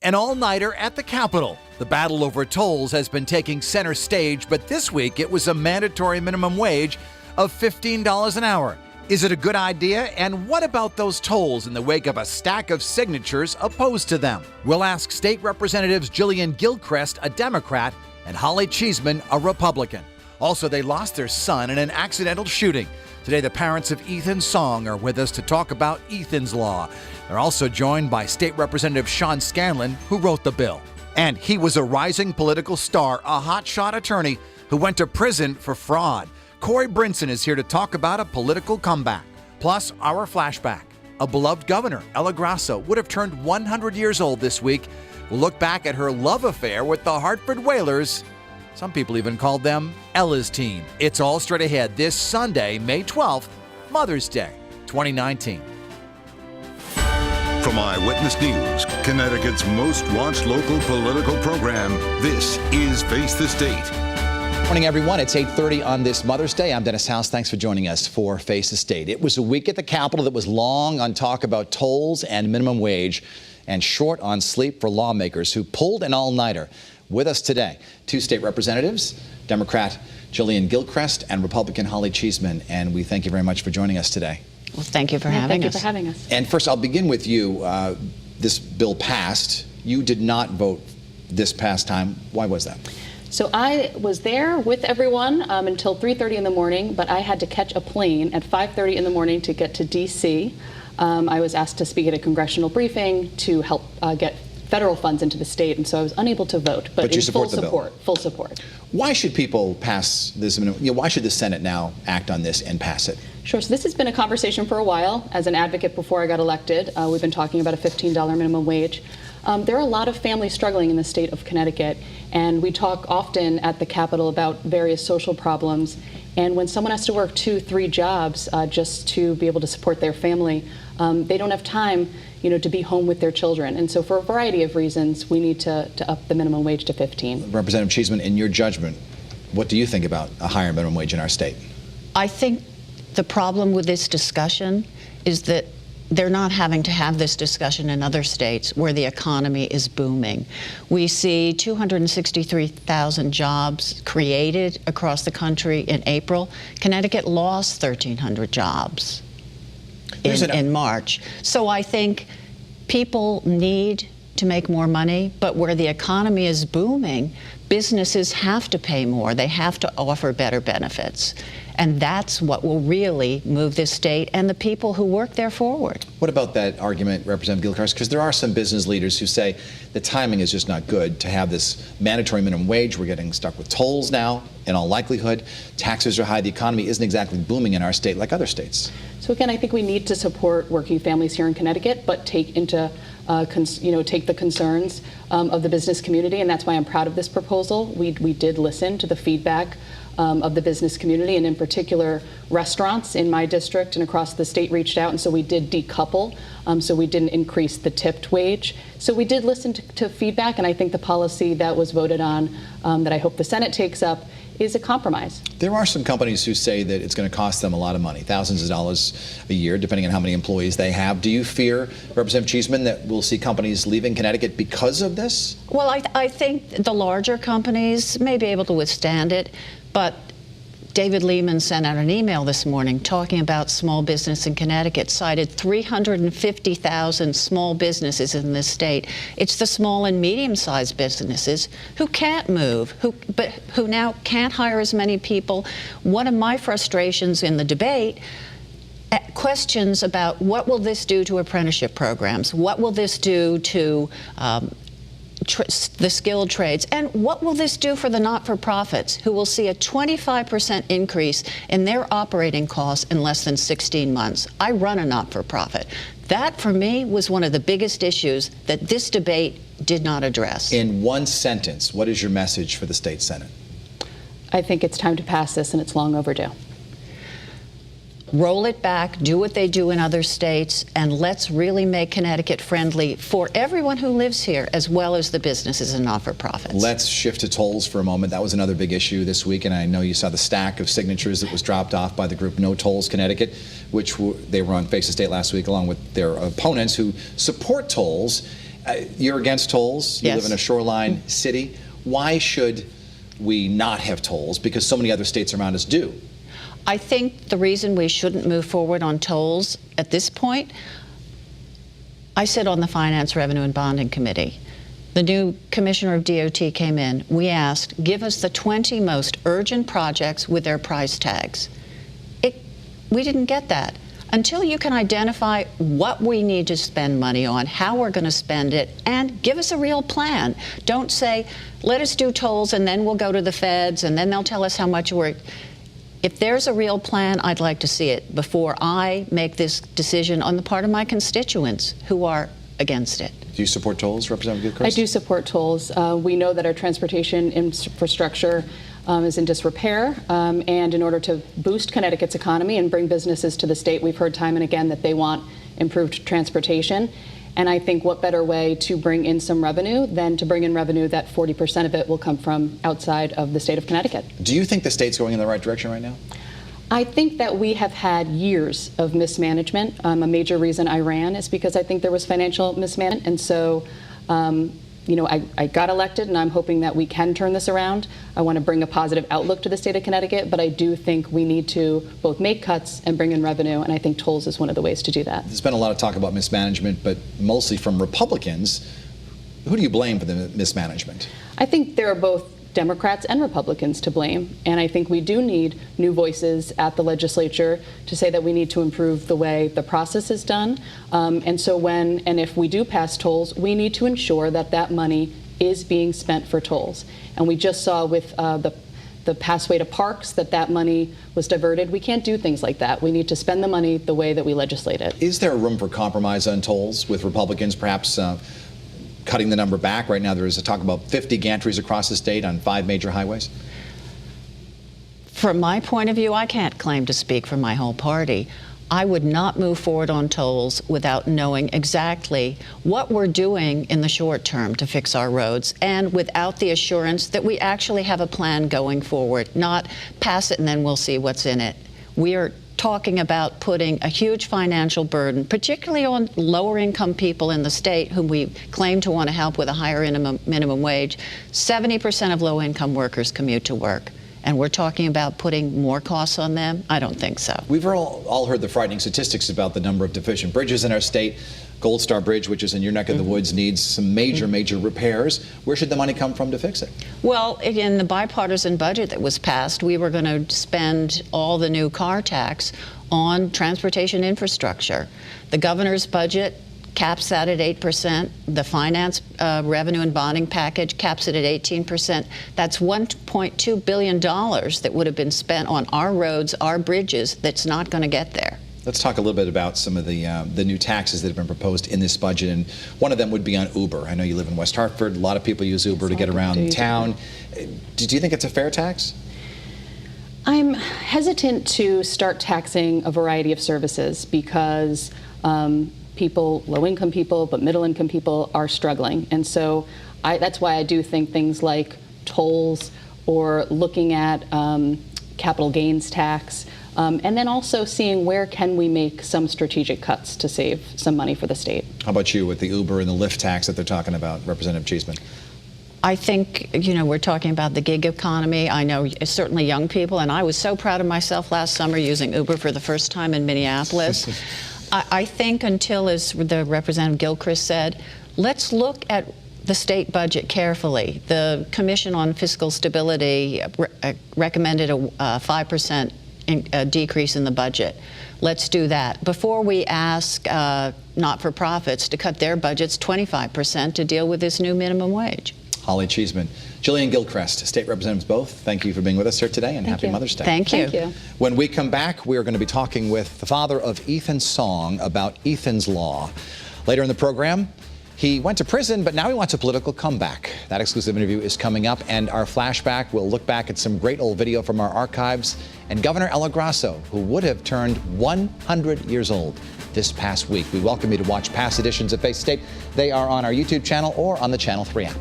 An all-nighter at the Capitol. The battle over tolls has been taking center stage, but this week it was a mandatory minimum wage of $15 an hour. Is it a good idea? And what about those tolls in the wake of a stack of signatures opposed to them? We'll ask State Representatives Jillian Gilchrest, a Democrat, and Holly Cheeseman, a Republican. Also, they lost their son in an accidental shooting. Today, the parents of Ethan's Song are with us to talk about Ethan's Law. They're also joined by State Representative Sean Scanlon, who wrote the bill. And he was a rising political star, a hotshot attorney who went to prison for fraud. Corey Brinson is here to talk about a political comeback. Plus, our flashback. A beloved governor, Ella Grasso, would have turned 100 years old this week. We'll look back at her love affair with the Hartford Whalers. Some people even called them Ella's team. It's all straight ahead this Sunday, May 12th, Mother's Day, 2019. From Eyewitness News, Connecticut's most watched local political program, this is Face the State. Morning, everyone. It's 8:30 on this Mother's Day. I'm Dennis House. Thanks for joining us for Face the State. It was a week at the Capitol that was long on talk about tolls and minimum wage and short on sleep for lawmakers who pulled an all-nighter. With us today, two state representatives, Democrat Jillian Gilchrest and Republican Holly Cheeseman. And we thank you very much for joining us today. Well, thank you for having us. Thank you for having us. And first, I'll begin with you. This bill passed. You did not vote this past time. Why was that? So I was there with everyone until 3:30 in the morning, but I had to catch a plane at 5:30 in the morning to get to D.C. I was asked to speak at a congressional briefing to help get federal funds into the state, and so I was unable to vote. But you in support full the support, bill. full support. Why should people pass this? Why should the Senate now act on this and pass it? Sure. So this has been a conversation for a while. As an advocate before I got elected, we've been talking about a $15 minimum wage. There are a lot of families struggling in the state of Connecticut, and we talk often at the Capitol about various social problems. And when someone has to work 2-3 jobs just to be able to support their family, they don't have time, to be home with their children. And so for a variety of reasons, we need to up the minimum wage to 15. Representative Cheeseman, in your judgment, what do you think about a higher minimum wage in our state? I think the problem with this discussion is that they're not having to have this discussion in other states where the economy is booming. We see 263,000 jobs created across the country in April. Connecticut lost 1,300 jobs in March. So I think people need to make more money, but where the economy is booming, businesses have to pay more. They have to offer better benefits. And that's what will really move this state and the people who work there forward. What about that argument, Representative Gilchrist? Because there are some business leaders who say the timing is just not good to have this mandatory minimum wage. We're getting stuck with tolls now, in all likelihood. Taxes are high. The economy isn't exactly booming in our state like other states. So again, I think we need to support working families here in Connecticut, but take into take the concerns of the business community, and that's why I'm proud of this proposal. We did listen to the feedback of the business community, and in particular, restaurants in my district and across the state reached out, and so we did decouple, so we didn't increase the tipped wage. So we did listen to feedback, and I think the policy that was voted on, that I hope the Senate takes up, is a compromise. There are some companies who say that it's going to cost them a lot of money, thousands of dollars a year, depending on how many employees they have. Do you fear, Representative Cheeseman, that we'll see companies leaving Connecticut because of this? Well, I think the larger companies may be able to withstand it, but David Lehman sent out an email this morning talking about small business in Connecticut, cited 350,000 small businesses in this state. It's the small and medium-sized businesses who can't move, but who now can't hire as many people. One of my frustrations in the debate, questions about what will this do to apprenticeship programs? What will this do to the skilled trades, and what will this do for the not-for-profits who will see a 25% increase in their operating costs in less than 16 months? I run a not-for-profit. That, for me, was one of the biggest issues that this debate did not address. In one sentence, what is your message for the state Senate? I think it's time to pass this, and it's long overdue. Roll it back, do what they do in other states, and let's really make Connecticut friendly for everyone who lives here, as well as the businesses and not-for-profits. Let's shift to tolls for a moment. That was another big issue this week, and I know you saw the stack of signatures that was dropped off by the group No Tolls Connecticut, which they were on Face the State last week, along with their opponents who support tolls. You're against tolls. You Yes. live in a shoreline city. Why should we not have tolls? Because so many other states around us do. I think the reason we shouldn't move forward on tolls at this point, I sit on the Finance, Revenue, and Bonding Committee. The new commissioner of DOT came in. We asked, give us the 20 most urgent projects with their price tags. We didn't get that. Until you can identify what we need to spend money on, how we're going to spend it, and give us a real plan. Don't say, let us do tolls and then we'll go to the feds and then they'll tell us how much we're... If there's a real plan, I'd like to see it before I make this decision on the part of my constituents who are against it. Do you support tolls, Representative Gilchrist? I do support tolls. We know that our transportation infrastructure is in disrepair, and in order to boost Connecticut's economy and bring businesses to the state, we've heard time and again that they want improved transportation. And I think what better way to bring in some revenue than to bring in revenue that 40% of it will come from outside of the state of Connecticut. Do you think the state's going in the right direction right now? I think that we have had years of mismanagement. A major reason I ran is because I think there was financial mismanagement. And so, I got elected, and I'm hoping that we can turn this around. I want to bring a positive outlook to the state of Connecticut, but I do think we need to both make cuts and bring in revenue, and I think tolls is one of the ways to do that. There's been a lot of talk about mismanagement, but mostly from Republicans. Who do you blame for the mismanagement? I think there are both Democrats and Republicans to blame, and I think we do need new voices at the legislature to say that we need to improve the way the process is done. And so when and if we do pass tolls, we need to ensure that that money is being spent for tolls. And we just saw with the pathway to parks that money was diverted. We can't do things like that. We need to spend the money the way that we legislate it. Is there room for compromise on tolls with Republicans, perhaps cutting the number back? Right now there is a talk about 50 gantries across the state on 5 major highways. From my point of view, I can't claim to speak for my whole party. I would not move forward on tolls without knowing exactly what we're doing in the short term to fix our roads, and without the assurance that we actually have a plan going forward, not pass it and then we'll see what's in it. We are talking about putting a huge financial burden, particularly on lower income people in the state whom we claim to want to help with a higher minimum wage. 70% of low income workers commute to work. And we're talking about putting more costs on them? I don't think so. We've all heard the frightening statistics about the number of deficient bridges in our state. Gold Star Bridge, which is in your neck of the woods, needs some major repairs. Where should the money come from to fix it? Well, in the bipartisan budget that was passed, we were going to spend all the new car tax on transportation infrastructure. The governor's budget caps that at 8%. The finance revenue and bonding package caps it at 18%. That's $1.2 billion that would have been spent on our roads, our bridges, that's not going to get there. Let's talk a little bit about some of the new taxes that have been proposed in this budget, and one of them would be on Uber. I know you live in West Hartford. A lot of people use Uber to get around town. Do you think it's a fair tax? I'm hesitant to start taxing a variety of services because people, low-income people, but middle-income people are struggling. And so that's why I do think things like tolls or looking at capital gains tax, and then also seeing where can we make some strategic cuts to save some money for the state. How about you with the Uber and the Lyft tax that they're talking about, Representative Cheeseman? I think, we're talking about the gig economy. I know certainly young people, and I was so proud of myself last summer using Uber for the first time in Minneapolis. I think until, as the Representative Gilchrist said, let's look at the state budget carefully. The Commission on Fiscal Stability recommended a 5% decrease in the budget. Let's do that. Before we ask not-for-profits to cut their budgets 25% to deal with this new minimum wage. Holly Cheeseman, Jillian Gilchrest, state representatives both, thank you for being with us here today, and happy Mother's Day. Thank you. Thank you. When we come back, we are going to be talking with the father of Ethan's song about Ethan's Law. Later in the program, he went to prison, but now he wants a political comeback. That exclusive interview is coming up, and our flashback will look back at some great old video from our archives, and Governor Ella Grasso, who would have turned 100 years old this past week. We welcome you to watch past editions of Face the State. They are on our YouTube channel or on the Channel 3 app.